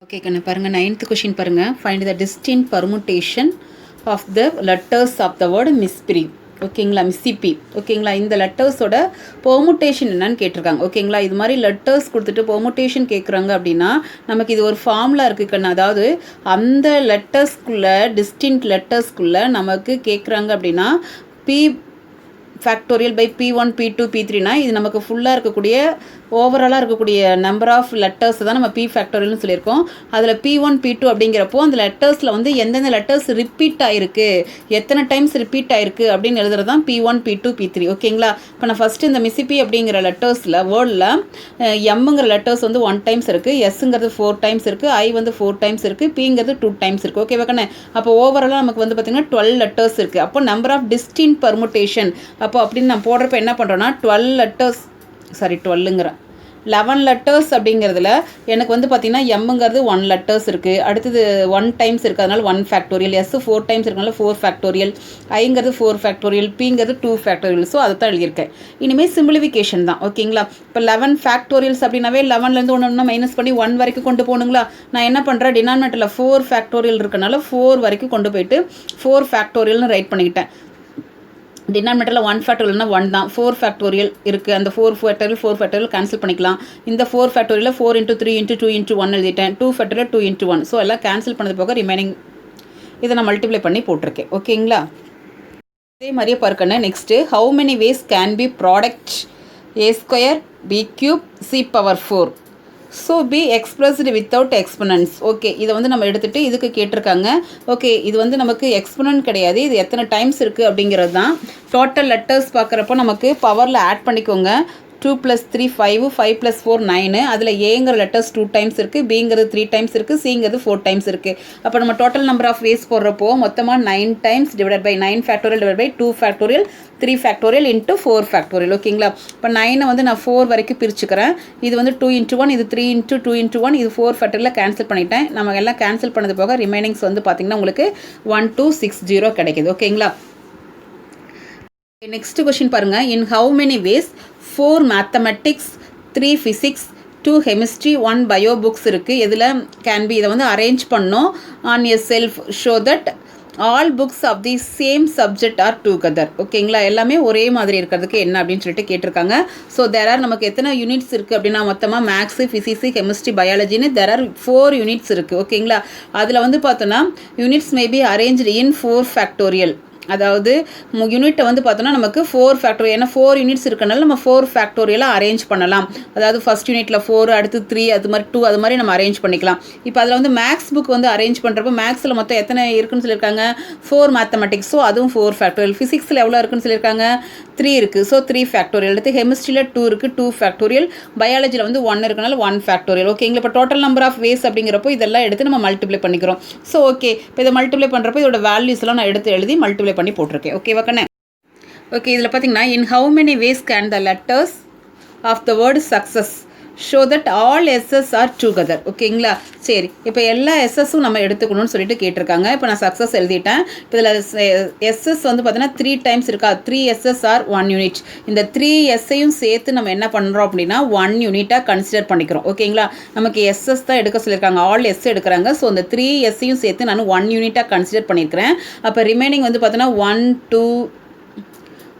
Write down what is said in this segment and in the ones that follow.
Okay கண்ணு பாருங்கள், 9th question பாருங்கள். Find the distinct permutation of the letters of the word Mississippi. ஓகேங்களா, Mississippi. ஓகேங்களா, இந்த லெட்டர்ஸோட பெர்முட்டேஷன் என்னன்னு கேட்டிருக்காங்க. ஓகேங்களா, இது மாதிரி லெட்டர்ஸ் கொடுத்துட்டு பெர்முட்டேஷன் கேட்குறாங்க அப்படின்னா நமக்கு இது ஒரு ஃபார்முலா இருக்குது கண்ணு. அதாவது அந்த லெட்டர்ஸ்குள்ளே டிஸ்டின்ட் லெட்டர்ஸ்குள்ளே நமக்கு கேட்குறாங்க அப்படின்னா B factorial by P1 P2 P3னா இது நமக்கு ஃபுல்லாக இருக்கக்கூடிய ஓவராலாக இருக்கக்கூடிய நம்பர் ஆஃப் லெட்டர்ஸ் தான் நம்ம P ஃபேக்டோரியல்னு சொல்லியிருக்கோம். அதில் P1 P2 அப்படிங்கிறப்போ அந்த லெட்டர்ஸில் வந்து எந்தெந்த லெட்டர்ஸ் ரிப்பீட் ஆகிருக்கு, எத்தனை டைம்ஸ் ரிப்பீட் ஆகிருக்கு அப்படின்னு எழுதுறது தான் P1 P2 P3. ஓகேங்களா, இப்போ நான் ஃபஸ்ட்டு இந்த மிஸ்ஸிபி அப்படிங்கிற லெட்டர்ஸில் வேர்டில் எம்ங்கிற லெட்டர்ஸ் வந்து 1 டைம்ஸ் இருக்குது, எஸ்ங்கிறது 4 டைம்ஸ் இருக்குது, ஐ வந்து 4 டைம்ஸ் இருக்குது, பிங்கிறது 2 டைம்ஸ் இருக்குது. ஓகேவா கண்ணே, அப்போ ஓவராலாக நமக்கு வந்து பார்த்திங்கன்னா 12 லெட்டர்ஸ் இருக்குது. அப்போ நம்பர் ஆஃப் டிஸ்டின்ட் பர்முட்டேஷன் அப்போ அப்படின்னு நான் போடுறப்ப என்ன பண்ணுறோன்னா 12 லெட்டர்ஸ் 11 லெட்டர்ஸ் அப்படிங்கிறதுல எனக்கு வந்து பார்த்திங்கன்னா எம்ங்கிறது 1 லெட்டர்ஸ் இருக்குது, அடுத்தது 1 டைம்ஸ் இருக்குது, அதனால் 1 ஃபேக்டோரியல், எஸ் 4 டைம்ஸ் இருக்கனால 4 ஃபேக்டோரியல், ஐங்கிறது 4 ஃபேக்டோரியல், பிங்கிறது 2 ஃபேக்டோரியல். ஸோ அதை தான் எழுதியிருக்கேன். இனிமேல் சிம்பிளிஃபிகேஷன் தான். ஓகேங்களா, இப்போ 11 ஃபேக்டோரியல்ஸ் அப்படின்னாவே 11லேருந்து ஒன்று மைனஸ் பண்ணி 1 வரைக்கும் கொண்டு போகணுங்களா. நான் என்ன பண்ணுறேன், டினாமினேட்டரில் 4 ஃபேக்டோரியல் இருக்கனால 4 வரைக்கும் கொண்டு போயிட்டு 4 ஃபேக்டோரியல்னு ரைட் பண்ணிக்கிட்டேன். டினாமினேட்டரில் 1 ஃபேக்டோரியல்னா 1 தான், 4 ஃபேக்டோரியல் இருக்குது. அந்த 4 ஃபேக்டோரியல் கேன்சல் பண்ணிக்கலாம். இந்த 4 ஃபேக்டோரியலில் 4 × 3 × 2 × 1 எழுதிட்டேன். 2 ஃபேக்டோரியல் 2 × 1. ஸோ எல்லாம் கேன்சல் பண்ணது போக ரிமைனிங் இதை நான் மல்டிப்ளை பண்ணி போட்டிருக்கேன். ஓகேங்களா, அதே மாதிரியே பார்க்கணும். Next how many ways can be product A² B³ C⁴. So be expressed without exponents. ஓகே, இதை வந்து நம்ம எடுத்துகிட்டு இதுக்கு கேட்டிருக்காங்க. ஓகே, இது வந்து நமக்கு எக்ஸ்பனன்ட் கிடையாது, இது எத்தனை டைம்ஸ் இருக்குது அப்படிங்கிறது தான். டோட்டல் லெட்டர்ஸ் பார்க்குறப்போ நமக்கு பவரில் ஆட் பண்ணிக்கோங்க. 2 + 3 5, 5 + 4 9. அதில் ஏங்கிற லெட்டர்ஸ் 2 டைம்ஸ் இருக்குது, பிங்கிறது 3 டைம்ஸ் இருக்குது, சிங்கிறது 4 டைம்ஸ் இருக்குது. அப்போ நம்ம டோட்டல் நம்பர் ஆஃப் வேஸ் போடுறப்போ மொத்தமாக 9 times divide by 9 factorial divide by 2 factorial 3 factorial into 4 factorial. ஓகேங்களா, இப்போ 9 வந்து நான் 4 வரைக்கும் பிரிச்சுக்கிறேன். இது வந்து 2 × 1, இது 3 × 2 × 1, இது 4 ஃபேக்டோரியலில் கேன்சல் பண்ணிட்டேன். நம்ம எல்லாம் கேன்சல் பண்ணது போக ரிமைனிங்ஸ் வந்து பார்த்திங்கன்னா உங்களுக்கு 1260 கிடைக்கிது. ஓகேங்களா, நெக்ஸ்ட் கொஷின் பாருங்கள். In how many ways 4 mathematics 3 physics 2 chemistry 1 bio books இருக்குது. இதில் கேன் பி இதை வந்து அரேஞ்ச் பண்ணோம் on a shelf so that all books of the same subject are together. ஓகேங்களா, எல்லாமே ஒரே மாதிரி இருக்கிறதுக்கு என்ன அப்படின்னு சொல்லிட்டு கேட்டிருக்காங்க. ஸோ தேர் ஆர் நமக்கு எத்தனை யூனிட்ஸ் இருக்குது அப்படின்னா மொத்தமாக மேக்ஸு ஃபிசிக்ஸு கெமிஸ்ட்ரி பயாலஜின்னு தேர் ஆர் 4 யூனிட்ஸ் இருக்குது. ஓகேங்களா, அதில் வந்து பார்த்தோன்னா units may be arranged in 4 factorial. அதாவது யூனிட்டை வந்து பார்த்தோன்னா நமக்கு 4 ஃபேக்டோரியல், ஏன்னா 4 யூனிட்ஸ் இருக்கனால நம்ம 4 ஃபேக்டோரியலாக அரேஞ்ச் பண்ணலாம். அதாவது ஃபஸ்ட் யூனிட்டில் 4, அடுத்து 3, அது மாதிரி 2, அது மாதிரி நம்ம அரேஞ்ச் பண்ணிக்கலாம். இப்போ அதில் வந்து மேக்ஸ் புக் வந்து அரேஞ்ச் பண்ணுறப்போ மேக்ஸில் மொத்தம் எத்தனை இருக்குன்னு சொல்லியிருக்காங்க, 4 மேத்தமெட்டிக்ஸ். ஸோ அதுவும் 4 ஃபேக்டோரியல். ஃபிசிக்ஸில் எவ்வளோ இருக்குன்னு சொல்லியிருக்காங்க, 3 இருக்குது. So 3 factorial. அடுத்து கெமிஸ்ட்ரியில் 2 இருக்குது, 2 ஃபேக்டோரியல். பயாலஜியில் வந்து 1 இருக்கனால 1 ஃபேக்டோரியல். ஓகேங்களா, இப்போ டோட்டல் நம்பர் ஆஃப் வேஸ் அப்படிங்கிறப்போ இதெல்லாம் எடுத்து நம்ம மல்டிப்ளை பண்ணிக்கிறோம். ஸோ ஓகே, இப்போ இதை மல்டிப்ளை பண்ணுறப்போ இதோட வேல்யூஸ்லாம் நான் எடுத்து எழுதி மல்டிப்ளை பண்ணி போட்டிருக்கேன். ஓகேவா கண்ணே. ஓகே, இதில் பார்த்தீங்கன்னா in how many ways can the letters of the word success so that all S S are together. ஓகேங்களா, சரி, இப்போ எல்லா எஸ்எஸும் நம்ம எடுத்துக்கணும்னு சொல்லிட்டு கேட்டிருக்காங்க. இப்போ நான் சக்ஸஸ் எழுதிட்டேன். இப்போ இதில் எஸ்எஸ் வந்து பார்த்தீங்கன்னா 3 டைம்ஸ் இருக்கா, 3 எஸ்எஸ் ஆர் 1 யூனிட். இந்த 3 எஸ்ஸையும் சேர்த்து நம்ம என்ன பண்ணுறோம் அப்படின்னா 1 யூனிட்டாக கன்சிடர் பண்ணிக்கிறோம். ஓகேங்களா, நமக்கு எஸ்எஸ் தான் எடுக்க சொல்லியிருக்காங்க, ஆல் எஸ் எடுக்கிறாங்க. ஸோ அந்த 3 எஸ்ஸையும் சேர்த்து நான் 1 யூனிட்டாக கன்சிடர் பண்ணியிருக்கிறேன். அப்போ ரிமைனிங் வந்து பார்த்தோன்னா 1 2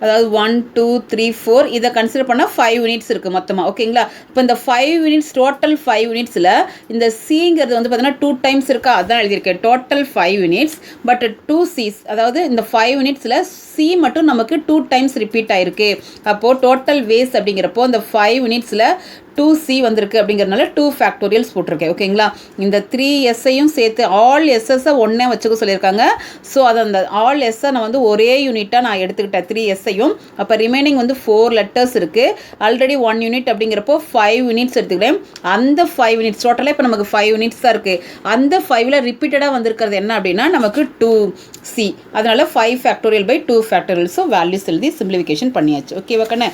அதாவது 1 2 3 4 இதை கன்சிடர் பண்ணால் 5 யூனிட்ஸ் இருக்குது மொத்தமாக. ஓகேங்களா, இப்போ இந்த 5 யூனிட்ஸ் டோட்டல் 5 யூனிட்ஸில் இந்த சிங்கிறது வந்து பார்த்தீங்கன்னா 2 டைம்ஸ் இருக்கா, அதான் எழுதியிருக்கேன். டோட்டல் 5 யூனிட்ஸ் பட் 2 சிஸ், அதாவது இந்த 5 யூனிட்ஸில் சி மட்டும் நமக்கு 2 டைம்ஸ் ரிப்பீட் ஆகிருக்கு. அப்போது டோட்டல் வேஸ் அப்படிங்கிறப்போ இந்த 5 யூனிட்ஸில் 2C வந்திருக்கு அப்படிங்கிறதுனால 2 ஃபேக்டோரியல்ஸ் போட்டிருக்கேன். ஓகேங்களா, இந்த 3 எஸ்ஸையும் சேர்த்து ஆல் எஸ்எஸ்ஸை ஒன்றே வச்சுக்க சொல்லியிருக்காங்க. ஸோ அதை அந்த ஆல் எஸ்ஸை நான் வந்து ஒரே யூனிட்டாக நான் எடுத்துக்கிட்டேன் 3 எஸ்ஸையும். அப்போ ரிமைனிங் வந்து 4 லெட்டர்ஸ் இருக்குது. ஆல்ரெடி 1 யூனிட் அப்படிங்கிறப்போ 5 யூனிட்ஸ் எடுத்துக்கிறேன். அந்த 5 யூனிட்ஸ் டோட்டலாக இப்போ நமக்கு 5 யூனிட்ஸ் தான் இருக்குது. அந்த 5ல் ரிப்பீட்டடாக வந்திருக்கிறது என்ன அப்படின்னா நமக்கு 2C. அதனால் 5 factorial by 2 factorial. So values எழுதி சிம்பிளிஃபிகேஷன் பண்ணியாச்சு. ஓகேவா கண்ணே.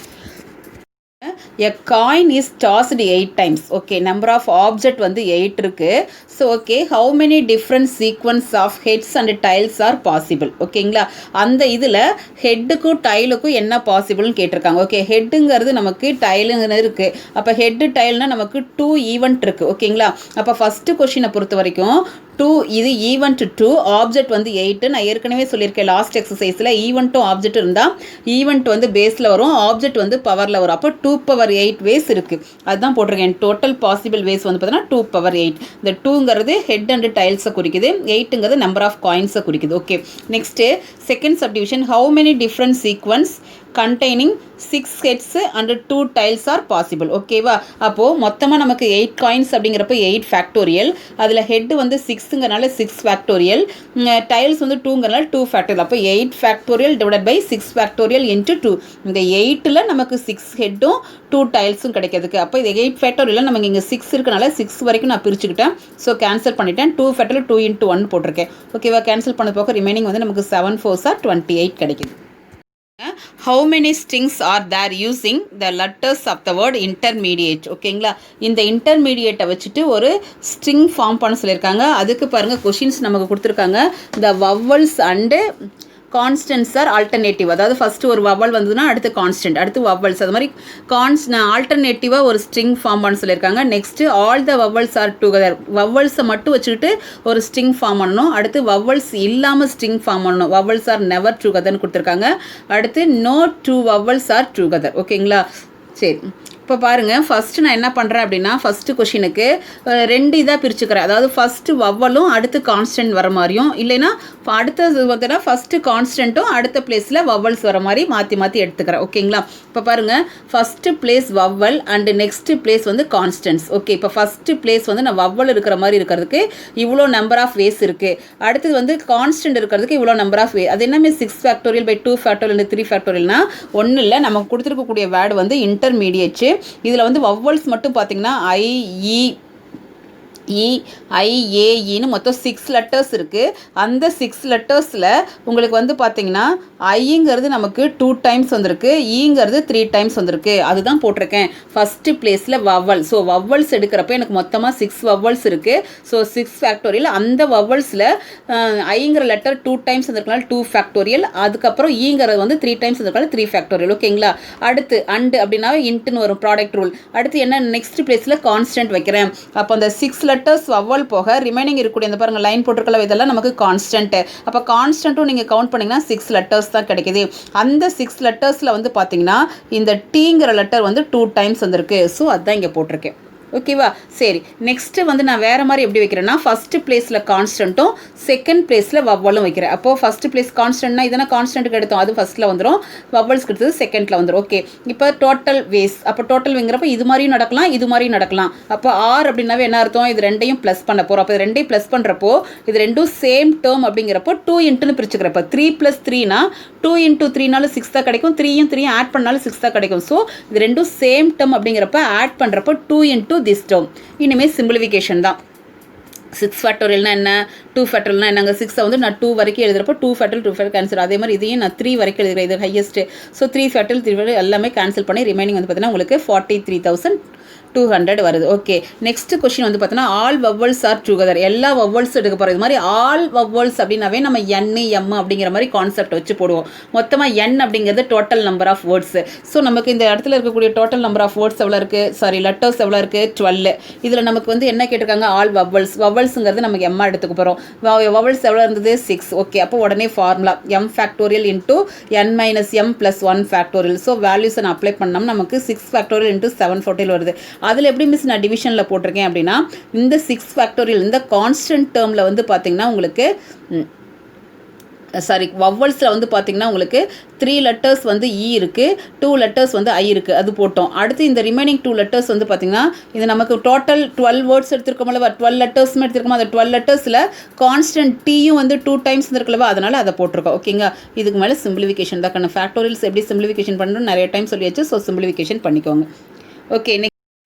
a coin is tossed 8 times. Okay, number of object வந்து 8 இருக்கு. So okay, how many different sequence of heads and tails are possible? ஓகேங்களா, அந்த இதில் ஹெட்டுக்கும் டைலுக்கும் என்ன பாசிபிள்னு கேட்டிருக்காங்க. ஓகே, ஹெட்டுங்கிறது நமக்கு டைலுங்கிறது இருக்குது. அப்போ ஹெட்டு டைல்னால் நமக்கு 2 ஈவெண்ட் இருக்குது. ஓகேங்களா, அப்போ ஃபஸ்ட்டு கொஷினை பொறுத்த வரைக்கும் 2 இது ஈவெண்ட் 2, ஆப்ஜெக்ட் வந்து 8. நான் ஏற்கனவே சொல்லியிருக்கேன் லாஸ்ட் எக்ஸசைஸில் ஈவெண்ட்டும் ஆப்ஜெக்ட் இருந்தால் ஈவெண்ட் வந்து பேஸில் வரும், ஆப்ஜெக்ட் வந்து பவரில் வரும். அப்போ 2^8 வேஸ் இருக்குது. அதுதான் போட்டிருக்கேன். டோட்டல் பாசிபிள் வேஸ் வந்து பார்த்தீங்கன்னா 2^8. இந்த 2ங்கிறது ஹெட் அண்ட் டைல்ஸை குறிக்குது, 8ங்கிறது நம்பர் ஆஃப் காயின்ஸை குறிக்குது. Okay, next second subdivision, how many different sequence containing 6 heads and 2 tails are possible. ஓகேவா, அப்போது மொத்தமாக நமக்கு 8 காயின்ஸ் அப்படிங்கிறப்ப 8 ஃபேக்டோரியல், அதில் ஹெட்டு வந்து 6ங்கிறனால 6 ஃபேக்டோரியல், டைல்ஸ் வந்து 2ங்கிறனால 2 ஃபேக்டோரியல். அப்போ 8 factorial divide by 6 factorial into 2. இந்த 8ல் நமக்கு 6 ஹெட்டும் 2 டைல்ஸும் கிடைக்கிறதுக்கு. அப்போ இது 8 ஃபேக்டோரியல் நமக்கு இங்கே 6 இருக்கனால 6 வரைக்கும் நான் பிரிச்சுக்கிட்டேன். ஸோ கேன்சல் பண்ணிட்டேன். 2 ஃபேக்டோரியல் 2 × 1 போட்டிருக்கேன். ஓகேவா, கேன்சல் பண்ண போக ரிமைனிங் வந்து நமக்கு 7 4s are 28 கிடைக்குது. How many strings are there using the letters of the word intermediate? ஓகேங்களா, இந்த இன்டர்மீடியேட்டை வச்சுட்டு ஒரு ஸ்ட்ரிங் ஃபார்ம் பண்ண சொல்லியிருக்காங்க. அதுக்கு பாருங்கள் கொஷின்ஸ் நமக்கு கொடுத்துருக்காங்க. the vowels and consonants are alternative. அதாவது ஃபஸ்ட்டு ஒரு வவல் வந்ததுன்னா அடுத்து கான்ஸ்டன்ட், அடுத்து வவல்ஸ், அது மாதிரி ஆல்டர்னேட்டிவாக ஒரு ஸ்ட்ரிங் ஃபார்ம் பண்ண சொல்லியிருக்காங்க. Next all the vowels are together, வவல்ஸை மட்டும் வச்சுக்கிட்டு ஒரு ஸ்ட்ரிங் ஃபார்ம் பண்ணணும். அடுத்து வவல்ஸ் இல்லாமல் ஸ்ட்ரிங் ஃபார்ம் பண்ணணும், வவல்ஸ் ஆர் நெவர் டுகெதர்னு கொடுத்துருக்காங்க. அடுத்து நோ 2 வவல்ஸ் ஆர் டுகெதர். ஓகேங்களா, சரி, இப்போ பாருங்கள், ஃபஸ்ட்டு நான் என்ன பண்ணுறேன் அப்படின்னா ஃபஸ்ட்டு கொஷினுக்கு 2 இதாக பிரிச்சுக்கிறேன். அதாவது ஃபஸ்ட்டு வவ்வலும் அடுத்து கான்ஸ்டன்ட் வர மாதிரியும், இல்லைன்னா அடுத்தது பார்த்தீங்கன்னா ஃபஸ்ட்டு கான்ஸ்டன்ட்டும் அடுத்த பிளேஸில் வவ்வல்ஸ் வர மாதிரி மாற்றி மாற்றி எடுத்துக்கிறேன். ஓகேங்களா, இப்போ பாருங்கள், first place vowel and next place வந்து கான்ஸ்டன்ட்ஸ். ஓகே, இப்போ ஃபஸ்ட்டு பிளேஸ் வந்து நான் வவ்வல் இருக்கிற மாதிரி இருக்கிறதுக்கு இவ்வளோ நம்பர் ஆஃப் வேஸ் இருக்குது. அடுத்தது வந்து கான்ஸ்டன்ட் இருக்கிறதுக்கு இவ்வளோ நம்பர் ஆஃப் வே. அது என்னமே 6 ஃபேக்டோரியல் பை 2 ஃபேக்டோரியல் 3 ஃபேக்டோரியல்னா ஒன்றும் இல்லை, நமக்கு கொடுத்துருக்கக்கூடிய வேர்டு வந்து இன்டர்மீடியேட். இதில் வந்து வவ்வல்ஸ் மட்டும் பார்த்தீங்கன்னா ஐஏஇன்னு மொத்தம் 6 லெட்டர்ஸ் இருக்குது. அந்த 6 லெட்டர்ஸில் உங்களுக்கு வந்து பார்த்தீங்கன்னா ஐங்கிறது நமக்கு 2 டைம்ஸ் வந்திருக்கு, ஈங்கிறது 3 டைம்ஸ் வந்திருக்கு. அதுதான் போட்டிருக்கேன் ஃபஸ்ட்டு பிளேஸில் வவ்வல். ஸோ வவ்வல்ஸ் எடுக்கிறப்ப எனக்கு மொத்தமாக 6 வவ்வல்ஸ் இருக்குது. So 6 factorial. அந்த வவ்வல்ஸில் ஐங்கிற லெட்டர் 2 டைம்ஸ் வந்திருக்கனால 2 ஃபேக்டோரியல். அதுக்கப்புறம் ஈங்கிறது வந்து 3 டைம்ஸ் வந்திருக்கனால 3 ஃபேக்டோரியல். ஓகேங்களா, அடுத்து அண்டு அப்படின்னா இன்ட்டுன்னு வரும், ப்ராடக்ட் ரூல். அடுத்து என்ன, நெக்ஸ்ட் பிளேஸில் கான்ஸ்டன்ட் வைக்கிறேன். அப்போ அந்த 6 லெட்டர்ஸ் வவ்வல் போக ரிமைனிங் இருக்கக்கூடிய இந்த பாருங்கள் லைன் போட்டிருக்கல, இதெல்லாம் நமக்கு கான்ஸ்டன்ட். அப்போ கான்ஸ்டன்ட்டும் நீங்கள் கவுண்ட் பண்ணிங்கன்னா 6 லெட்டர்ஸ் தான் கிடைக்குது. அந்த 6 லெட்டர்ஸில் வந்து பார்த்தீங்கன்னா இந்த டீங்கிற லெட்டர் வந்து 2 டைம்ஸ் வந்திருக்கு. ஸோ அதுதான் இங்கே போட்டிருக்கேன். ஓகேவா, சரி, நெக்ஸ்ட்டு வந்து நான் வேறு மாதிரி எப்படி வைக்கிறேன்னா ஃபஸ்ட்டு பிளேஸில் கான்ஸ்டன்ட்டும் செகண்ட் பிளேஸில் வவ்வலும் வைக்கிறேன். அப்போது ஃபஸ்ட்டு பிளேஸ் கான்ஸ்டன்ட்னா இதனால் கான்ஸ்டன்ட்டுக்கு எடுத்தோம், அது ஃபஸ்ட்டில் வந்துடும், வவ்வல்ஸ்க்கு எடுத்தது செகண்டில் வந்துடும். ஓகே, இப்போ டோட்டல் வேஸ். அப்போ டோட்டல் வைங்கிறப்ப இது மாதிரியும் நடக்கலாம், இது மாதிரியும் நடக்கலாம். அப்போ ஆர் அப்படின்னாவே என்ன அர்த்தம், இது ரெண்டையும் ப்ளஸ் பண்ண போகிறோம். அப்போ இது ரெண்டையும் ப்ளஸ் பண்ணுறப்போ இது ரெண்டும் சேம் டேர்ம் அப்படிங்கிறப்போ 2 இன்ட்டுன்னு பிரிச்சுக்கிறப்ப 3 + 3னா 2 × 3னாலும் 6 தான் கிடைக்கும், 3யும் 3யும் ஆட் பண்ணாலும் 6 தான் கிடைக்கும். ஸோ இது ரெண்டும் சேம் டேர்ம் அப்படிங்கிறப்ப ஆட் பண்ணுறப்போ 2 × திஸ் டேர்ம். இனிமேல் சிம்பிளிஃபிகேஷன் தான். 6 ஃபேக்டோரியல்னா என்ன, 2 ஃபேக்டோரியல்னா என்னங்க, 6 வந்து நான் 2 வரைக்கும் எழுதுறப்போ 2 ஃபேக்டோரியல் 2 ஃபேக்டோரியல் கேன்சல். அதே மாதிரி இதையும் நான் 3 வரைக்கும் எழுதுகிறேன், இது ஹையஸ்ட்டு. ஸோ 3 ஃபேக்டோரியல் 3 ஃபேக்டோரியல் எல்லாமே கேன்சல் பண்ணி ரிமைனிங் வந்து பார்த்தீங்கன்னா உங்களுக்கு 43,200 வருது. ஓகே, நெக்ஸ்ட் கொஸ்டின் வந்து பார்த்தீங்கன்னா ஆல் வவ்வல்ஸ் ஆர் டுகெதர். எல்லா வவ்வல்ஸும் எடுக்க போகிறோம். இது மாதிரி ஆல் வவ்வல்ஸ் அப்படின்னாவே நம்ம N M அப்படிங்கிற மாதிரி கான்செப்ட் வச்சு போடுவோம். மொத்தமாக N அப்படிங்கிறது total number of words. So நமக்கு இந்த இடத்துல இருக்கக்கூடிய டோட்டல் நம்பர் ஆஃப் வேர்ட்ஸ் எவ்வளோ இருக்குது, லெட்டர்ஸ் எவ்வளோ இருக்குது, 12. இதில் நமக்கு வந்து என்ன கேட்டிருக்காங்க, ஆல் வவ்வல்ஸ். வவ்வல்ஸுங்கிறது நமக்கு எம்மா எடுத்துக்க போகிறோம். வவ்வல்ஸ் எவ்வளோ இருந்தது, 6. ஓகே, அப்போ உடனே formula m factorial into n - m + 1 factorial. So வேல்யூஸை நான் அப்ளை பண்ணோம்னா நமக்கு 6 ஃபேக்டோரியல் இன்ட்டு 7 ஃபேக்டோரியல் வருது. அதில் எப்படி மிஸ் நான் டிவிஷனில் போட்டிருக்கேன் அப்படின்னா இந்த 6 ஃபேக்டோரியல் இந்த கான்ஸ்டன்ட் டேர்மில் வந்து பார்த்தீங்கன்னா உங்களுக்கு வவ்வல்ஸில் வந்து பார்த்தீங்கன்னா உங்களுக்கு 3 லெட்டர்ஸ் வந்து இ இருக்குது, 2 லெட்டர்ஸ் வந்து ஐ இருக்குது, அது போட்டோம். அடுத்து இந்த ரிமைனிங் 2 லெட்டர்ஸ் வந்து பார்த்தீங்கன்னா இது நமக்கு டோட்டல் 12 வேர்ட்ஸ் எடுத்துருக்கோம்ல, 12 லெட்டர்ஸுமே எடுத்துருக்கோம். அந்த 12 லெட்டர்ஸில் கான்ஸ்டன்ட் டீயும் வந்து 2 டைம்ஸ் இருக்குல்லவா, அதனால் அதை போட்டிருக்கோம். ஓகேங்க, இதுக்கு மேலே சிம்பிளிஃபிகேஷன் தான். ஃபேக்டோரியல்ஸ் எப்படி சிம்பிளிஃபிகேஷன் பண்ணணும் நிறைய டைம் சொல்லியாச்சு. ஸோ சிம்பிளிஃபிகேஷன் பண்ணிக்கோங்க. ஓகே.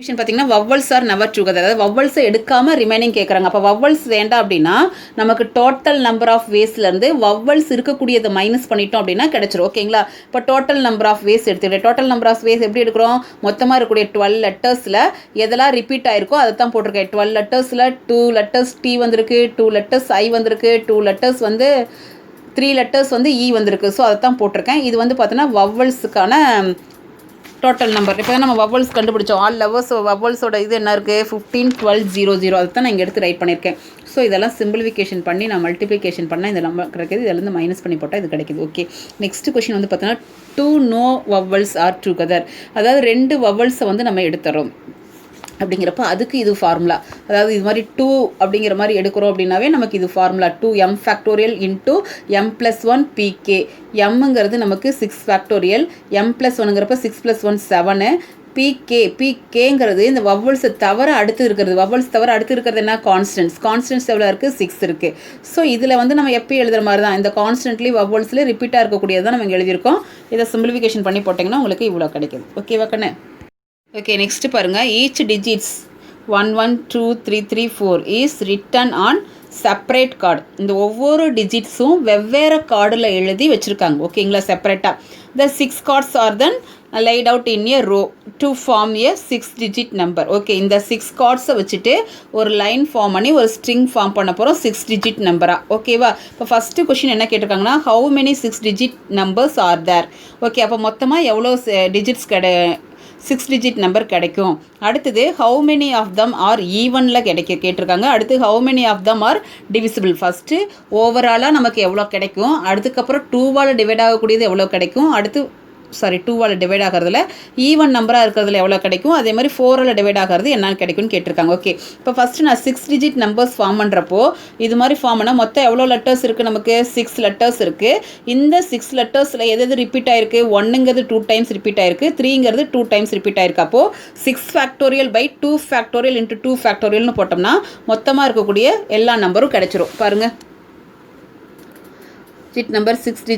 கொஷின் பார்த்தீங்கன்னா வவ்வல்ஸ் ஆர் நெவர் டுகெதர், அதாவது வவ்வல்ஸை எடுக்காமல் ரிமைனிங் கேட்குறாங்க. அப்போ வவ்வல்ஸ் வேண்டாம் அப்படின்னா நமக்கு டோட்டல் நம்பர் ஆஃப் வேஸ்லேருந்து வவ்வல்ஸ் இருக்கக்கூடியதை மைனஸ் பண்ணிட்டோம் அப்படின்னா கிடச்சிரும். ஓகேங்களா? இப்போ டோட்டல் நம்பர் ஆஃப் வேஸ் எடுத்துக்கிட்டேன். டோட்டல் நம்பர் ஆஃப் வேஸ் எப்படி எடுக்கிறோம்? மொத்தமாக இருக்கக்கூடிய 12 லெட்டர்ஸில் எதெல்லாம் ரிப்பீட் ஆயிருக்கோ அதை தான் போட்டிருக்கேன். 12 லெட்டர்ஸில் 2 லெட்டர்ஸ் டி வந்திருக்கு, 2 லெட்டர்ஸ் ஐ வந்திருக்கு, 2 லெட்டர்ஸ் வந்து 3 லெட்டர்ஸ் வந்து இ வந்திருக்கு. ஸோ அதை தான் போட்டிருக்கேன். இது வந்து பார்த்தோன்னா வவ்வல்ஸுக்கான டோட்டல் நம்பர். இப்போ தான் நம்ம வவ்வல்ஸ் கண்டுபிடிச்சோம். ஆல் லெவல்ஸ் வவ்வல்ஸோட இது என்ன இருக்குது? 15 12 00. அதை தான் நான் இங்கே எடுத்து ரைட் பண்ணியிருக்கேன். ஸோ இதெல்லாம் சிம்பிளிஃபிகேஷன் பண்ணி நான் மல்டிப்ளிகேஷன் பண்ணால் இந்த நம்பர் கிடைக்கிது. இதிலேருந்து மைனஸ் பண்ணி போட்டால் இது கிடைக்கிது. ஓகே, நெக்ஸ்ட் கொஷின் வந்து பார்த்தோன்னா 2 நோ வவ்வல்ஸ் ஆர் டுகெதர், அதாவது 2 வவ்வல்ஸை வந்து நம்ம எடுத்துறோம் அப்படிங்கிறப்ப அதுக்கு இது ஃபார்முலா. அதாவது இது மாதிரி 2 அப்படிங்கிற மாதிரி எடுக்கிறோம் அப்படின்னாவே நமக்கு இது formula 2m factorial into m+1 pk. எம்ங்கிறது நமக்கு 6 ஃபேக்டோரியல், m+1ங்கிறப்ப 6 + 1 7, pkங்கிறது இந்த வவ்வல்ஸை தவிர அடுத்து இருக்கிறது. வவ்வல்ஸ் தவிர அடுத்து இருக்கிறது என்ன? கான்ஸ்டன்ட்ஸ் எவ்வளோ இருக்குது? 6 இருக்குது. ஸோ இதில் வந்து நம்ம எப்போ எழுதுகிற மாதிரி தான் இந்த கான்ஸ்டன்ட்லி வவ்வல்ஸில் ரிப்பீட்டாக இருக்கக்கூடியது தான் நம்ம எழுதியிருக்கோம். இதை சிம்பிளிஃபிகேஷன் பண்ணி போட்டிங்கன்னா உங்களுக்கு இவ்வளோ கிடைக்குது. ஓகேவா கண்ணு? ஓகே, நெக்ஸ்ட்டு பாருங்கள். Each digits 1 1 2 3 3 4 is written on separate card. இந்த ஒவ்வொரு டிஜிட்ஸும் வெவ்வேறு கார்டில் எழுதி வச்சுருக்காங்க. ஓகேங்களா? செப்பரேட்டாக. The 6 cards are then laid out in a row to form a 6-digit number. Okay, இந்த 6 cardsஸை வச்சுட்டு ஒரு லைன் ஃபார்ம் பண்ணி ஒரு ஸ்ட்ரிங் ஃபார்ம் பண்ண போகிறோம் 6-digit நம்பராக. ஓகேவா? இப்போ ஃபஸ்ட்டு கொஷின் என்ன கேட்டிருக்காங்கன்னா how many 6-digit numbers are there. Okay, அப்போ மொத்தமாக எவ்வளோ டிஜிட்ஸ் 6-digit நம்பர் கிடைக்கும். அடுத்தது how many of them are evenல கேட்டிருக்காங்க. அடுத்து how many of them are divisible. First ஓவராலாக நமக்கு எவ்வளோ கிடைக்கும், அதுக்கப்புறம் 2வால் டிவைட் ஆகக்கூடியது எவ்வளோ கிடைக்கும், அடுத்து 2வால் டிவைட் ஆகிறதுல ஈவன் நம்பராக இருக்கிறதுல எவ்வளோ கிடைக்கும், அதே மாதிரி 4ஆல் டிவைட் ஆகிறது என்னன்னு கிடைக்கும்னு கேட்டிருக்காங்க. ஓகே, இப்போ ஃபஸ்ட்டு நான் 6-digit நம்பர்ஸ் ஃபார்ம் பண்ணுறப்போ இது மாதிரி ஃபார்ம் பண்ணால் மொத்தம் எவ்வளோ லெட்டர்ஸ் இருக்குது? நமக்கு 6 லெட்டர்ஸ் இருக்குது. இந்த 6 லெட்டர்ஸில் எது ரிப்பீட் ஆயிருக்கு? 1ங்கிறது 2 times ரிப்பீட் ஆயிருக்கு, 3ங்கிறது 2 times ரிப்பீட் ஆயிருக்கு. அப்போது 6 ஃபேக்டோரியல் பை 2 ஃபேக்டோரியல் இன்ட்டு 2 ஃபேக்டோரியல்னு போட்டோம்னா மொத்தமாக இருக்கக்கூடிய எல்லா நம்பரும் கிடைச்சிரும். பாருங்கள், டிஜிட் நம்பர் 6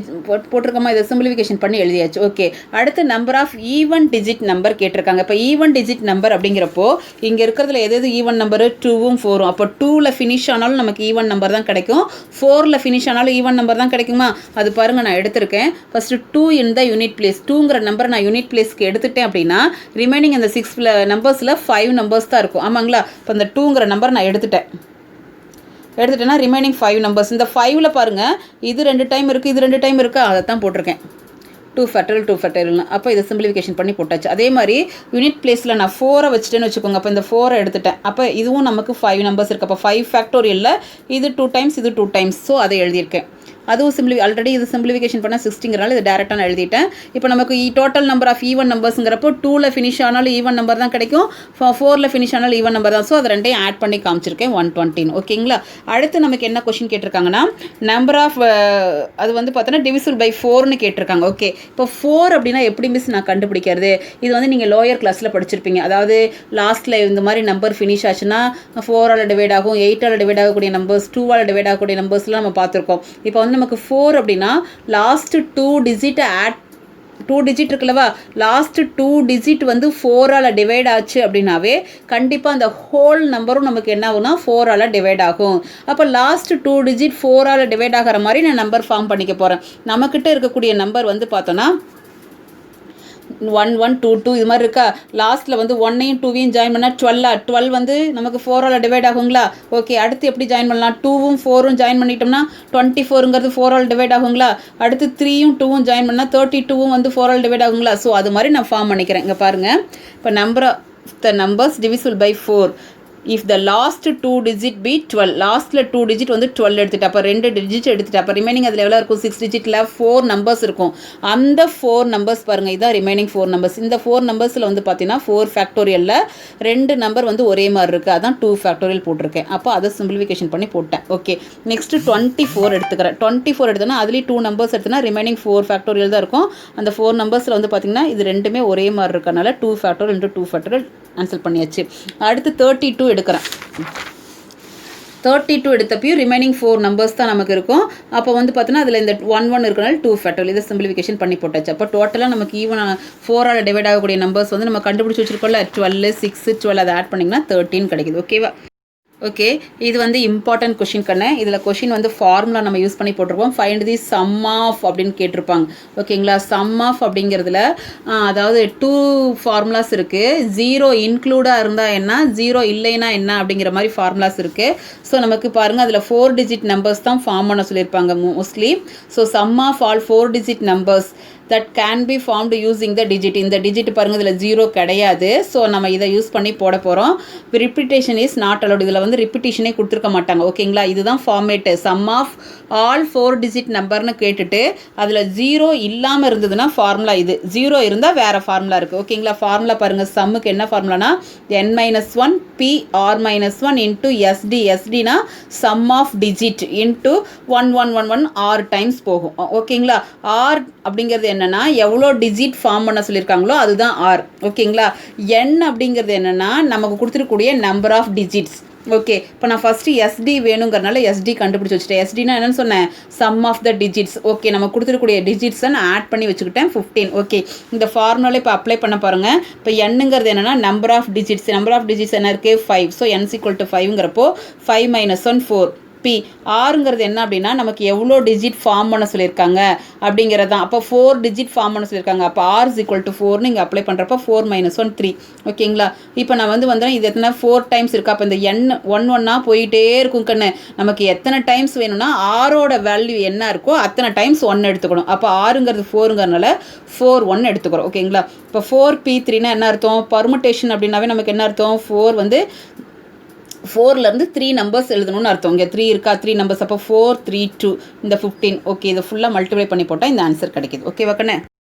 போட்டிருக்கோமா? இதை சிம்பிளிஃபிகேஷன் பண்ணி எழுதியாச்சு. ஓகே, அடுத்து number of even digit number கேட்டிருக்காங்க. இப்போ ஈவன் டிஜிட் நம்பர் அப்படிங்கிறப்போ இங்கே இருக்கிறதுல எது ஈவன் நம்பரு? 2ம் 4ம். அப்போ 2ல் ஃபினிஷ் ஆனாலும் நமக்கு ஈவன் நம்பர் தான் கிடைக்கும், 4ல் ஃபினிஷ் ஆனாலும் ஈவன் நம்பர் தான் கிடைக்குமா? அது பாருங்கள், நான் எடுத்திருக்கேன். First 2 in the unit place. 2ங்கிற நம்பரை நான் யூனிட் பிளேஸ்க்கு எடுத்துட்டேன் அப்படின்னா ரிமைனிங் அந்த 6 நம்பர்ஸில் 5 நம்பர்ஸ் தான் இருக்கும். ஆமாங்களா? இப்போ இந்த 2ங்கிற நம்பர் நான் எடுத்துட்டேன்னா ரிமைனிங் 5 நம்பர்ஸ். இந்த 5ல் பாருங்கள், இது 2 டைம் இருக்குது, இது 2 டைம் இருக்குது, அதை தான் போட்டிருக்கேன் 2 ஃபேக்டோரியல். அப்போ இதை சிம்பிளிஃபிகேஷன் பண்ணி போட்டாச்சு. அதே மாதிரி யூனிட் பிளேஸில் நான் 4 வச்சுட்டேன்னு வச்சுக்கோங்க. அப்போ இந்த 4 எடுத்துட்டேன். அப்போ இதுவும் நமக்கு 5 நம்பர்ஸ் இருக்குது. அப்போ 5 ஃபேக்டோரியலில் இது 2 டைம்ஸ், இது 2 டைம்ஸ். ஸோ அதை எழுதியிருக்கேன். அதுவும் ஆல்ரெடி இது சிம்பிளிஃபிகேஷன் பண்ணால் 60ங்கிறனால இது டேரெக்டாக நான் எழுதிட்டேன். இப்போ நமக்கு டோட்டல் நம்பர் ஆஃப் ஈவன் நம்பர்ஸுங்கிறப்போ 2ல் ஃபினிஷ் ஆனாலும் ஈவன் நம்பர் தான் கிடைக்கும், 4ல் ஃபினிஷ் ஆனாலும் ஈவன் நம்பர் தான். ஸோ அதை ரெண்டையும் ஆட் பண்ணி காமிச்சிருக்கேன் 120. ஓகேங்களா? அடுத்து நமக்கு என்ன கொஷின் கேட்டிருக்காங்கன்னா நம்பர் ஆஃப் அது வந்து பார்த்தோன்னா டிவிசிபிள் பை 4னு கேட்டிருக்காங்க. ஓகே, இப்போ 4 அப்படின்னா எப்படி மிஸ் நான் கண்டுபிடிக்கிறது? இது வந்து நீங்கள் லோயர் கிளாஸில் படிச்சிருப்பீங்க. அதாவது லாஸ்ட்டில் இந்த மாதிரி நம்பர் ஃபினிஷ் ஆச்சுன்னா 4ஆல் டிவைட் ஆகும், 8ஆல் டிவைட் ஆகக்கூடிய நம்பர்ஸ், 2ஆல் டிவைட் ஆகக்கூடிய நம்பர்ஸ்லாம் நம்ம பார்த்துருக்கோம். இப்போ வந்து நமக்கு 4 அப்படின்னா லாஸ்ட் 2 டிஜிட்டை ஆட் 2 டிஜிட் இருக்குல்லவா, லாஸ்ட் 2 டிஜிட் வந்து 4ஆல் டிவைட் ஆச்சு அப்படின்னாவே கண்டிப்பாக அந்த ஹோல் நம்பரும் நமக்கு என்ன ஆகும்னா 4ஆல் டிவைட் ஆகும். அப்போ லாஸ்ட் 2 டிஜிட் 4ஆல் டிவைட் ஆகிற மாதிரி நான் நம்பர் ஃபார்ம் பண்ணிக்க போகிறேன். நம்மக்கிட்ட இருக்கக்கூடிய நம்பர் வந்து பார்த்தோன்னா 1 1 2 2 இது மாதிரி இருக்கா. லாஸ்ட்டில் வந்து 1ஐயும் 2வையும் ஜாயின் பண்ணால் 12 வந்து நமக்கு 4ஆல் டிவைட் ஆகுங்களா? ஓகே, அடுத்து எப்படி ஜாயின் பண்ணலாம்? 2ம் 4ம் ஜாயின் பண்ணிட்டோம்னா 24ங்கிறது 4ஆல் டிவைட் ஆகுங்களா? அடுத்து 3யும் 2ம் ஜாயின் பண்ணால் 32ம் வந்து 4ஆல் டிவைட் ஆகுங்களா? ஸோ அது மாதிரி நான் ஃபார்ம் பண்ணிக்கிறேன். இங்கே பாருங்கள், இப்போ number of the numbers divisible by 4 if the last 2 digit be 12. லாஸ்ட்டில் 2 டிஜிட் வந்து 12 எடுத்துகிட்டு அப்போ 2 டிஜிட் எடுத்துகிட்டு அப்போ ரிமைனிங் அதில் எவ்வளோ இருக்கும்? 6 டிஜிட்டில் 4 நம்பர்ஸ் இருக்கும். அந்த 4 நம்பர்ஸ் பாருங்கள், இதுதான் ரிமைனிங் 4 நம்பர்ஸ். இந்த 4 நம்பர்ஸில் வந்து பார்த்தீங்கன்னா 4 ஃபேக்டோரியலில் 2 நம்பர் வந்து ஒரே மாதிரி இருக்குது, அதான் 2 ஃபேக்டோரியல் போட்டிருக்கேன். அப்போ அதை சிம்பிளிஃபிகேஷன் பண்ணி போட்டேன். ஓகே, நெக்ஸ்ட்டு 24 எடுத்துக்கிறேன். 24 எடுத்தோன்னா அதுலேயும் 2 நம்பர்ஸ் எடுத்தோன்னா ரிமைனிங் 4 ஃபேக்டோரியல் தான் இருக்கும். அந்த 4 நம்பர்ஸில் வந்து பார்த்திங்கன்னா இது ரெண்டுமே ஒரே மாதிரி இருக்கனால 2 ஃபேக்டோரியல் இன்ட்டு 2 ஃபேக்டோரியல் ஆன்சர் பண்ணியாச்சு. அடுத்து 32 எடுக்கிறேன். 32 எடுத்தப்பையும் ரிமைனிங் 4 நம்பர்ஸ் தான் நமக்கு இருக்கும். அப்போ வந்து பார்த்தீங்கன்னா அதில் இந்த 1 1 இருக்கனால 2 ஃபேக்டோரியல் இதை சிம்பிளிஃபிகேஷன் பண்ணி போட்டாச்சு. அப்போ டோட்டலாக நமக்கு ஈவன் 4ஆல் டிவைட் ஆகக்கூடிய நம்பர்ஸ் வந்து நம்ம கண்டுபிடிச்சி வச்சிருக்கோம்ல 12 6 12 அதை ஆட் பண்ணிங்கன்னா 13 கிடைக்குது. ஓகேவா? ஓகே, இது வந்து இம்பார்ட்டன்ட் கொஷின் கண்ணு. இதில் கொஷின் வந்து ஃபார்முலா நம்ம யூஸ் பண்ணி போட்டிருப்போம். ஃபைண்ட் தி சம் ஆஃப் அப்படின்னு கேட்டிருப்பாங்க. ஓகேங்களா? சம் ஆஃப் அப்படிங்கிறதுல அதாவது 2 ஃபார்முலாஸ் இருக்குது. 0 இன்க்ளூடாக இருந்தால் என்ன, 0 இல்லைன்னா என்ன அப்படிங்கிற மாதிரி ஃபார்முலாஸ் இருக்குது. ஸோ நமக்கு பாருங்கள் அதில் 4 டிஜிட் நம்பர்ஸ் தான் ஃபார்ம் பண்ண சொல்லியிருப்பாங்க mostly. So sum of all 4 digit numbers that can be formed using the digit. இந்த digit பாருங்க இதில் 0 கிடையாது. ஸோ நம்ம இதை யூஸ் பண்ணி போட போகிறோம். Repetition is not allowed. இதில் வந்து ரிப்பிட்டேஷனே கொடுத்துருக்க மாட்டாங்க. ஓகேங்களா? இதுதான் format. Sum of all 4 digit நம்பர்னு கேட்டுட்டு அதில் 0 இல்லாமல் இருந்ததுன்னா ஃபார்முலா இது, 0 இருந்தால் வேறு ஃபார்முலா இருக்குது. ஓகேங்களா? ஃபார்முலா பாருங்கள். சம்முக்கு என்ன ஃபார்முலானா n-1 p(r-1) இன்ட்டு எஸ்டி. எஸ்டினா sum of digit into 1111 r times போகும். ஓகேங்களா? ஆர் அப்படிங்கிறது என்னன்னா எவ்வளோ டிஜிட் ஃபார்ம் பண்ண சொல்லியிருக்காங்களோ அதுதான் ஆர். ஓகேங்களா? என் அப்படிங்கிறது என்னன்னா நமக்கு கொடுத்துருக்கூடிய நம்பர் ஆஃப் டிஜிட்ஸ். ஓகே, இப்போ நான் ஃபஸ்ட்டு எஸ்டி வேணுங்கிறனால எஸ்டி கண்டுபிடிச்சி வச்சுட்டேன். எஸ்டினா என்னன்னு சொன்னேன்? Sum of the digits. Okay, நம்ம கொடுத்துருக்கூடிய டிஜிட்ஸை நான் ஆட் பண்ணி வச்சுக்கிட்டேன் 15. ஓகே, இந்த ஃபார்முலாவில் இப்போ அப்ளை பண்ண பாருங்கள். இப்போ என்னங்கிறது என்னென்னா number of digits. Number of digits என்ன இருக்குது? 5. So n = 5ங்கிறப்போ 5 - 1 4. பி ஆறுங்கிறது என்ன அப்படின்னா நமக்கு எவ்வளோ டிஜிட் ஃபார்ம் பண்ண சொல்லியிருக்காங்க அப்படிங்கிறது தான். அப்போ 4 டிஜிட் ஃபார்ம் பண்ண சொல்லியிருக்காங்க. அப்போ ஆர் = 4 நீங்கள் அப்ளை பண்ணுறப்போ 4 - 1 3. ஓகேங்களா? இப்போ நான் வந்தேன் இது எத்தனை 4 டைம்ஸ் இருக்கா. அப்போ இந்த எண் 1 1 போயிட்டே இருக்கும் கண்ணு. நமக்கு எத்தனை டைம்ஸ் வேணும்னா ஆரோட வேல்யூ என்ன இருக்கோ அத்தனை டைம்ஸ் 1 எடுத்துக்கணும். அப்போ ஆறுங்கிறது 4ங்கிறனால 4 1 எடுத்துக்கிறோம். ஓகேங்களா? இப்போ 4p3னா என்ன அர்த்தம்? பர்முட்டேஷன் அப்படின்னாவே நமக்கு என்ன அர்த்தம்? 4 வந்து 4லேருந்து 3 நம்பர்ஸ் எழுதணும்னு அர்த்தம். இங்கே 3 இருக்கா, 3 நம்பர்ஸ். அப்போ 4 3 2 இந்த 15. ஓகே, இதை ஃபுல்லாக மல்டிப்ளை பண்ணி போட்டால் இந்த ஆன்சர் கிடைக்கிது. ஓகேவா கண்ணே?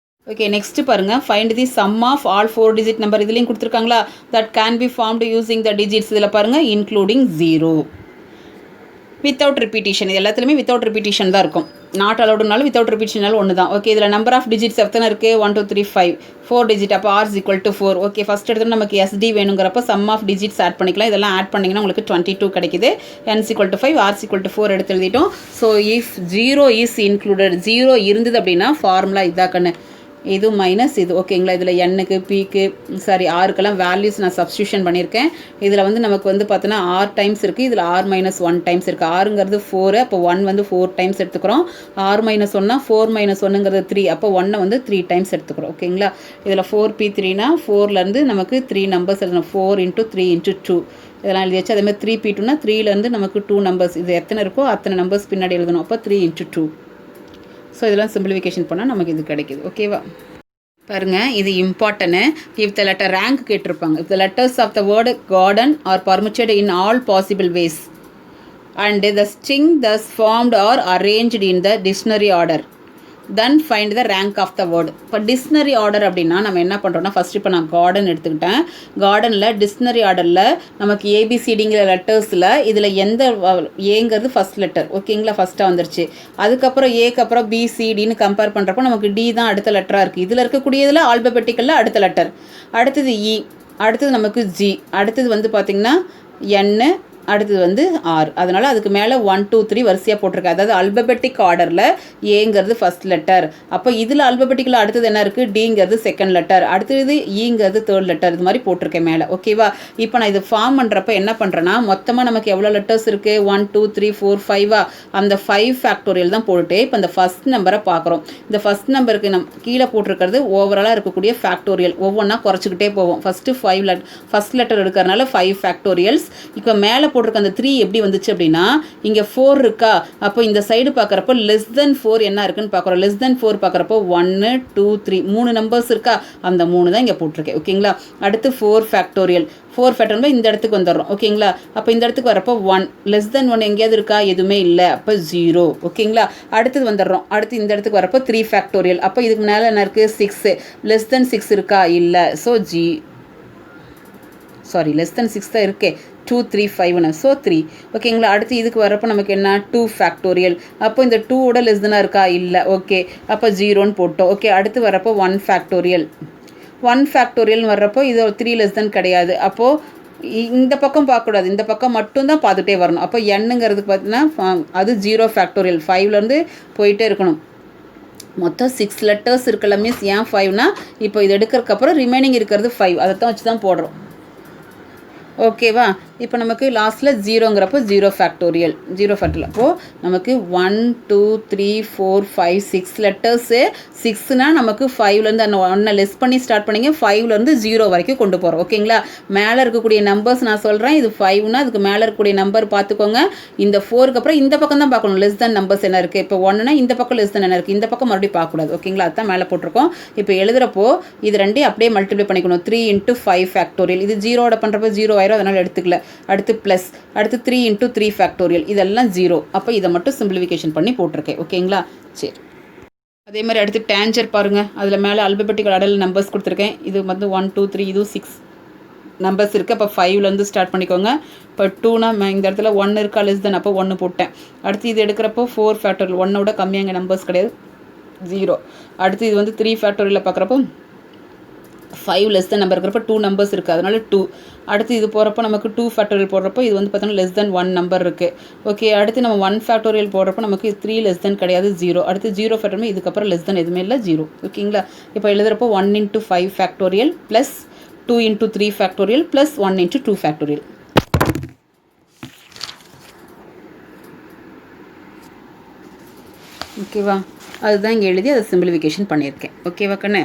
ஓகே, நெக்ஸ்ட் பாருங்கள். Find the sum of all 4 digit number. இதுலேயும் கொடுத்துருக்காங்களா? That can be formed using the digits. இதில் பாருங்கள் இன்க்ளூடிங் 0 வித்தவுட் ரிப்பீட்டேஷன். இது எல்லாத்துலேயுமே வித்தவுட் ரிப்பீட்டேஷன் தான் இருக்கும். நாட் அலோடுனாலும் வித்தவுட் ரிப்பீட்டேஷனாலும் ஒன்று தான். ஓகே, இதில் நம்பர் ஆஃப் டிஜிட்ஸ் எத்தனை இருக்குது? 1 2 3 5 4 டிஜிட். அப்போ ஆர் = 4. ஓகே, ஃபஸ்ட் எடுத்து நமக்கு எஸ்டி வேணுங்கிறப்போ சம் ஆஃப் டிஜிட்ஸ் ஆட் பண்ணிக்கலாம். இதெல்லாம் ஆட் பண்ணிங்கன்னா உங்களுக்கு 22 கிடைக்குது. n = 5 r = 4 எடுத்து எழுதிட்டோம். ஸோ இஃப் 0 இஸ் இன்க்ளூடட், 0 இருந்தது அப்படின்னா ஃபார்முலா இதாக்கண்ணு. இது மைனஸ் இது. ஓகேங்களா? இதில் எண்ணுக்கு பிக்கு ஆருக்கெல்லாம் வேல்யூஸ் நான் சப்ஸ்டியூஷன் பண்ணியிருக்கேன். இதில் நமக்கு பார்த்தோன்னா ஆர் டைம்ஸ் இருக்குது. இதில் r - 1 டைம்ஸ் இருக்குது. ஆறுங்கிறது 4. அப்போ 1 4 டைம்ஸ் எடுத்துக்கிறோம். r - 1னா 4 - 1ங்கிறது 3. அப்போ 1 3 டைம்ஸ் எடுத்துக்கிறோம். ஓகேங்களா? இதில் 4p3னா 4லேருந்து நமக்கு 3 நம்பர்ஸ் எழுதணும். 4 × 3 × 2 இதெல்லாம் எழுதியாச்சு. அதேமாதிரி 3p2னா 3லேருந்து நமக்கு 2 நம்பர்ஸ். இது எத்தனை இருக்கோ அத்தனை நம்பர்ஸ் பின்னாடி எழுதணும். அப்போ 3 × 2. ஸோ இதெல்லாம் சிம்பிளிஃபிகேஷன் பண்ணால் நமக்கு இது கிடைக்கிது. ஓகேவா? பாருங்கள், இது இம்பார்ட்டன்னு. இஃப் த லெட்டர் ரேங்க் கேட்டிருப்பாங்க. If the letters of the word garden are permuted in all possible ways and the string thus formed are arranged in the dictionary order then find the rank of the word. இப்போ dictionary order அப்படின்னா நம்ம என்ன பண்ணுறோம்னா first இப்போ நான் garden எடுத்துக்கிட்டேன். கார்டனில் dictionary ஆர்டரில் நமக்கு ஏபிசிடிங்கிற லெட்டர்ஸில் இதில் எந்த ஏங்கிறது ஃபஸ்ட் லெட்டர். ஓகேங்களா? ஃபஸ்ட்டாக வந்துருச்சு. அதுக்கப்புறம் ஏக்கு அப்புறம் பிசிடின்னு கம்பேர் பண்ணுறப்போ நமக்கு டி தான் அடுத்த லெட்டராக இருக்குது. இதில் இருக்கக்கூடியதில் ஆல்பபெட்டிக்கலில் அடுத்த லெட்டர். அடுத்தது இ, அடுத்தது நமக்கு ஜி, அடுத்தது பார்த்திங்கன்னா என்னு, அடுத்தது ஆர். அதனால் அதுக்கு மேலே 1 2 3 வரிசையாக போட்டிருக்கேன். அதாவது அல்பபெட்டிக் ஆர்டரில் ஏங்கிறது ஃபஸ்ட் லெட்டர். அப்போ இதில் அல்பபெட்டிக்கில் அடுத்தது என்ன இருக்குது? டிங்கிறது செகண்ட் லெட்டர். அடுத்தது ஈங்கிறது தேர்ட் லெட்டர். இது மாதிரி போட்டிருக்கேன் மேலே. ஓகேவா? இப்போ நான் இது ஃபார்ம் பண்ணுறப்ப என்ன பண்ணுறேன்னா மொத்தமாக நமக்கு எவ்வளோ லெட்டர்ஸ் இருக்குது? 1 2 3 4 5 அந்த 5 ஃபேக்டோரியல் தான் போட்டுட்டு இப்போ இந்த ஃபஸ்ட் நம்பரை பார்க்குறோம். இந்த ஃபஸ்ட் நம்பருக்கு கீழே போட்டிருக்கிறது ஓவராலாக இருக்கக்கூடிய ஃபேக்டோரியல். ஒவ்வொன்றா குறைச்சிக்கிட்டே போவோம். ஃபஸ்ட்டு ஃபஸ்ட் லெட்டர் எடுக்கிறதுனால 5 ஃபேக்டோரியல்ஸ். இப்போ மேலே போட்டிருக்க அந்த 3 எப்படி வந்துச்சு அப்படின்னா இங்கே 4 இருக்கா. அப்போ இந்த சைடு பார்க்குறப்போ <4 என்ன இருக்குன்னு பார்க்குறோம். <4 பார்க்குறப்போ 1 2 3 3 நம்பர்ஸ் இருக்கா. அந்த 3 தான் இங்கே போட்டிருக்கேன். ஓகேங்களா? அடுத்து 4 ஃபேக்டோரியல். 4 ஃபேக்டோரியல் இந்த இடத்துக்கு வந்துடுறோம். ஓகேங்களா? அப்போ இந்த இடத்துக்கு வரப்போ 1 <1 எங்கேயாவது இருக்கா? எதுவுமே இல்லை. அப்போ 0. ஓகேங்களா? அடுத்தது வந்துடுறோம். அடுத்து இந்த இடத்துக்கு வரப்போ 3 ஃபேக்டோரியல். அப்போ இதுக்கு மேலே என்ன இருக்குது? 6 <6 இருக்கா? இல்லை. ஸோ <6 தான் இருக்கே. 2 3 5 ஸோ 3. ஓகேங்களா? அடுத்து இதுக்கு வரப்போ நமக்கு என்ன? 2 ஃபேக்டோரியல். அப்போ இந்த 2ஓட லெஸ்தனாக இருக்கா? இல்லை. ஓகே, அப்போ 0ன்னு போட்டோம். ஓகே, அடுத்து வரப்போ 1 ஃபேக்டோரியல். 1 ஃபேக்டோரியல்னு வர்றப்போ இது 3 < கிடையாது. அப்போது இந்த பக்கம் பார்க்கக்கூடாது, இந்த பக்கம் மட்டும்தான் பார்த்துட்டே வரணும். அப்போ எண்ணுங்கிறதுக்கு பார்த்தீங்கன்னா அது 0 ஃபேக்டோரியல் 5லேருந்து போயிட்டே இருக்கணும். மொத்தம் 6 லெட்டர்ஸ் இருக்கல மீன்ஸ் ஏன் 5னா இப்போ இது எடுக்கிறதுக்கப்புறம் ரிமைனிங் இருக்கிறது 5, அதை தான் வச்சு தான் போடுறோம். ஓகேவா? இப்போ நமக்கு லாஸ்ட்டில் 0ங்கிறப்போ 0 ஃபேக்டோரியல் அப்போது நமக்கு 1 2 3 4 5 6 லெட்டர்ஸு. 6னா நமக்கு 5லேருந்து அந்த 1 லெஸ் பண்ணி ஸ்டார்ட் பண்ணிங்க, 5லேருந்து 0 வரைக்கும் கொண்டு போகிறோம். ஓகேங்களா? மேலே இருக்கக்கூடிய நம்பர்ஸ் நான் சொல்கிறேன். இது 5னா அதுக்கு மேலே இருக்கக்கூடிய நம்பர் பார்த்துக்கோங்க. இந்த 4க்கு அப்புறம் இந்த பக்கம் தான் பார்க்கணும் லெஸ் தென் நம்பர்ஸ் என்ன இருக்குது. இப்போ 1னா இந்த பக்கம் லெஸ் தென் என்ன இருக்குது, இந்த பக்கம் மறுபடியும் பார்க்கக்கூடாது. ஓகேங்களா? அதுதான் மேலே போட்டிருக்கோம். இப்போ எழுதுகிறப்போ இது ரெண்டையும் அப்படியே மல்டிப்ளை பண்ணிக்கணும். 3 × 5 ஃபேக்டோரியல். இது 0 பண்ணுறப்போ 0 ஆயிரும், அதனால் எடுத்துக்கல. அடுத்து ப்ளஸ், அடுத்து 3 × 3 ஃபேக்டோரியல், இதெல்லாம் 0. அப்போ இதை மட்டும் சிம்பிளிஃபிகேஷன் பண்ணி போட்டிருக்கேன். ஓகேங்களா? சரி, அதே மாதிரி அடுத்து டேஞ்சர் பாருங்கள். அதில் மேலே அல்பபெட்டிக்கல் ஆர்டரில் நம்பர்ஸ் கொடுத்துருக்கேன். இது வந்து 1 2 3, இதுவும் 6 நம்பர்ஸ் இருக்குது. அப்போ 5லேருந்து ஸ்டார்ட் பண்ணிக்கோங்க. இப்போ 2னா இந்த இடத்துல 1 இருக்கா லெஸ் தென், அப்போ 1 போட்டேன். அடுத்து இது எடுக்கிறப்போ 4 ஃபேக்டோரியல், 1 கம்மியாக நம்பர்ஸ் கிடையாது, 0. அடுத்து இது வந்து 3 ஃபேக்டோரியலில் பார்க்குறப்போ 5 லெஸ் தென் நம்பர் இருக்கிறப்போ 2 நம்பர்ஸ் இருக்குது, அதனால் 2. அடுத்து இது போகிறப்போ நமக்கு 2 ஃபேக்டோரியல் போடுறப்போ இது வந்து பார்த்தோன்னா லெஸ் தென் 1 நம்பர் இருக்குது. ஓகே, அடுத்து நம்ம 1 ஃபேக்டோரியல் போடுறப்போ நமக்கு 3 லெஸ் தென் கிடையாது, 0. அடுத்து 0 ஃபேக்டோரியல், இதுக்கப்புறம் லெஸ் தென் எதுவுமே இல்லை, 0. ஓகேங்களா? இப்போ எழுதுகிறப்போ 1 × 5 factorial plus 2 × 3 factorial plus 1 × 2 factorial. ஓகேவா? அதுதான் இங்கே எழுதி அதை சிம்பிளிஃபிகேஷன் பண்ணியிருக்கேன். ஓகேவா கண்ணு?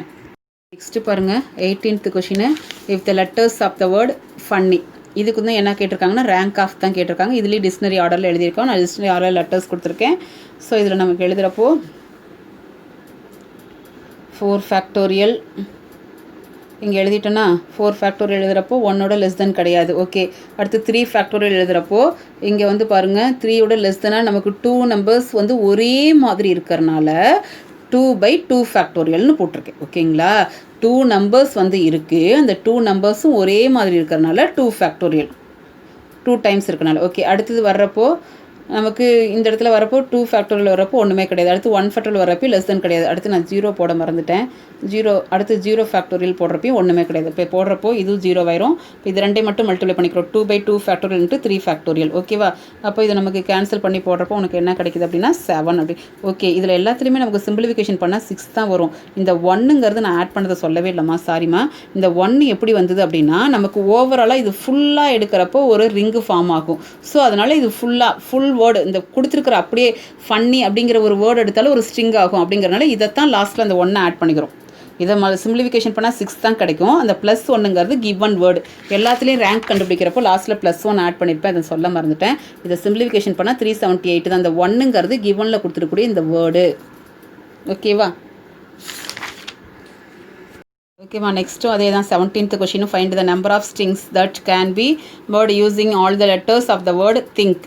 நெக்ஸ்ட்டு பாருங்கள் 18th question. If the letters of the word funny, இதுக்கு வந்து என்ன கேட்டிருக்காங்கன்னா ரேங்க் ஆஃப் தான் கேட்டிருக்காங்க. இதுலேயும் டிக்ஷனரி ஆர்டரில் எழுதியிருக்கோம். நான் டிக்ஷனரி ஆர்டரில் லெட்டர்ஸ் கொடுத்துருக்கேன். ஸோ இதில் நமக்கு எழுதுகிறப்போ 4 ஃபேக்டோரியல் இங்கே எழுதிட்டோன்னா 4 ஃபேக்டோரியல் எழுதுகிறப்போ 1 லெஸ் தென் கிடையாது. ஓகே, அடுத்து 3 ஃபேக்டோரியல் எழுதுகிறப்போ இங்கே வந்து பாருங்கள் 3 லெஸ் தென்னாக நமக்கு 2 நம்பர்ஸ் வந்து ஒரே மாதிரி இருக்கிறனால 2/2 ஃபேக்டோரியல்னு போட்டிருக்கேன். ஓகேங்களா? 2 நம்பர்ஸ் வந்து இருக்குது, அந்த 2 நம்பர்ஸும் ஒரே மாதிரி இருக்கிறனால 2 ஃபேக்டோரியல், 2 டைம்ஸ் இருக்கனால. ஓகே, அடுத்தது வர்றப்போ நமக்கு இந்த இடத்துல வரப்போ 2 ஃபேக்டோரியல் வரப்போ ஒன்றுமே கிடையாது. அடுத்து 1 ஃபேக்டோரியல் வரப்போ லெஸ் தென் கிடையாது. அடுத்து நான் 0 போட மறந்துட்டேன். 0 அடுத்து 0 ஃபேக்டோரியல் போடுறப்பையும் ஒன்றுமே கிடையாது. இப்போ போடுறப்போ இதுவும் 0 ஆயிரும். இப்போ இது ரெண்டையும் மட்டும் மல்டிப்ளை பண்ணிக்கிறோம். 2/2 ஃபேக்டோரியல் × 3 ஃபேக்டோரியல். ஓகேவா? அப்போ இதை நமக்கு கேன்சல் பண்ணி போடுறப்போ உனக்கு என்ன கிடைக்குது அப்படின்னா 7 அப்படி. ஓகே, இதில் எல்லாத்துலேயுமே நமக்கு சிம்பிளிஃபிகேஷன் பண்ணால் 6 தான் வரும். இந்த 1ங்கிறது நான் ஆட் பண்ணதை சொல்லவே இல்லைம்மா, சாரிம்மா. இந்த 1 எப்படி வந்தது அப்படின்னா நமக்கு ஓவராலாக இது ஃபுல்லாக எடுக்கிறப்போ ஒரு ரிங்கு ஃபார்ம் ஆகும். ஸோ அதனால் இது ஃபுல் வேர்டு இந்த கொடுத்துருக்குற அப்படியே ஃபன்னி அப்படிங்கிற ஒரு வேர்டு எடுத்தாலும் ஒரு ஸ்ட்ரிங் ஆகும். அப்படிங்கிறனால இதைத்தான் லாஸ்ட்டில் அந்த 1 ஆட் பண்ணிக்கிறோம். இதை சிம்பிளிஃபிகேஷன் பண்ணால் 6 தான் கிடைக்கும். அந்த +1ங்கிறது கிவன் வேர்டு. எல்லாத்துலேயும் ரேங்க் கண்டுபிடிக்கிறப்போ லாஸ்ட்டில் +1 ஆட் பண்ணியிருப்பேன், அதை சொல்ல மறந்துட்டேன். இதை சிம்பிளிஃபிகேஷன் பண்ணால் 378 தான். அந்த 1ங்கிறது கிவனில் கொடுத்துருக்கூடிய இந்த வேர்டு. ஓகேவா? ஓகேவா? நெக்ஸ்ட்டும் அதே தான் 17th கொஷினும். Find the number of strings that can be word using all the letters of the word thing.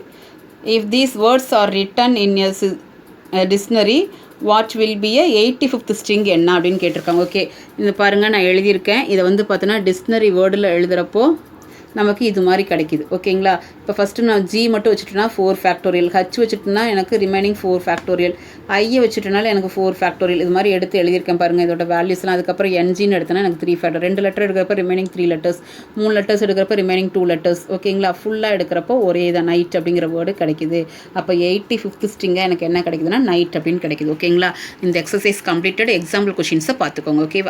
If these words are written in a dictionary, what will be a 85th string என்ன அப்படின்னு கேட்டிருக்காங்க. Okay, இது பாருங்கள் நான் எழுதியிருக்கேன். இதை வந்து பார்த்தோன்னா டிக்ஷனரி வேர்டில் எழுதுகிறப்போ நமக்கு இது மாதிரி கிடைக்கிது. ஓகேங்களா? இப்போ ஃபஸ்ட்டு நான் ஜி மட்டும் வச்சுட்டேன்னா 4 ஃபேக்டோரியல், ஹச் வச்சுட்டேன்னா எனக்கு ரிமைனிங் 4 ஃபேக்டோரியல், ஐயை வச்சுட்டனால எனக்கு 4 ஃபேக்டோரியல், இது மாதிரி எடுத்து எழுதியிருக்கேன் பாருங்கள் இதோட வேல்யூஸ்லாம். அதுக்கப்புறம் என்ஜின்னு எடுத்தேன்னா எனக்கு 3 ஃபேக்டர், 2 லெட்டர் எடுக்கிறப்ப ரிமைனிங் 3 லெட்டர்ஸ், 3 லெட்டர்ஸ் எடுக்கிறப்ப ரிமைனிங் 2 லெட்டர்ஸ். ஓகேங்களா? ஃபுல்லாக எடுக்கிறப்போ ஒரே தான் நைட் அப்படிங்கிற வேர்டு கிடைக்குது. அப்போ 85th ஸ்ட்ரிங்காக எனக்கு என்ன கிடைக்குதுன்னா நைட் அப்படின்னு கிடைக்குது. ஓகேங்களா? இந்த எக்ஸசைஸ் கம்ப்ளீட்டட். எக்ஸாம்பிள் கொஷின்ஸை பார்த்துக்கோங்க. ஓகேவா?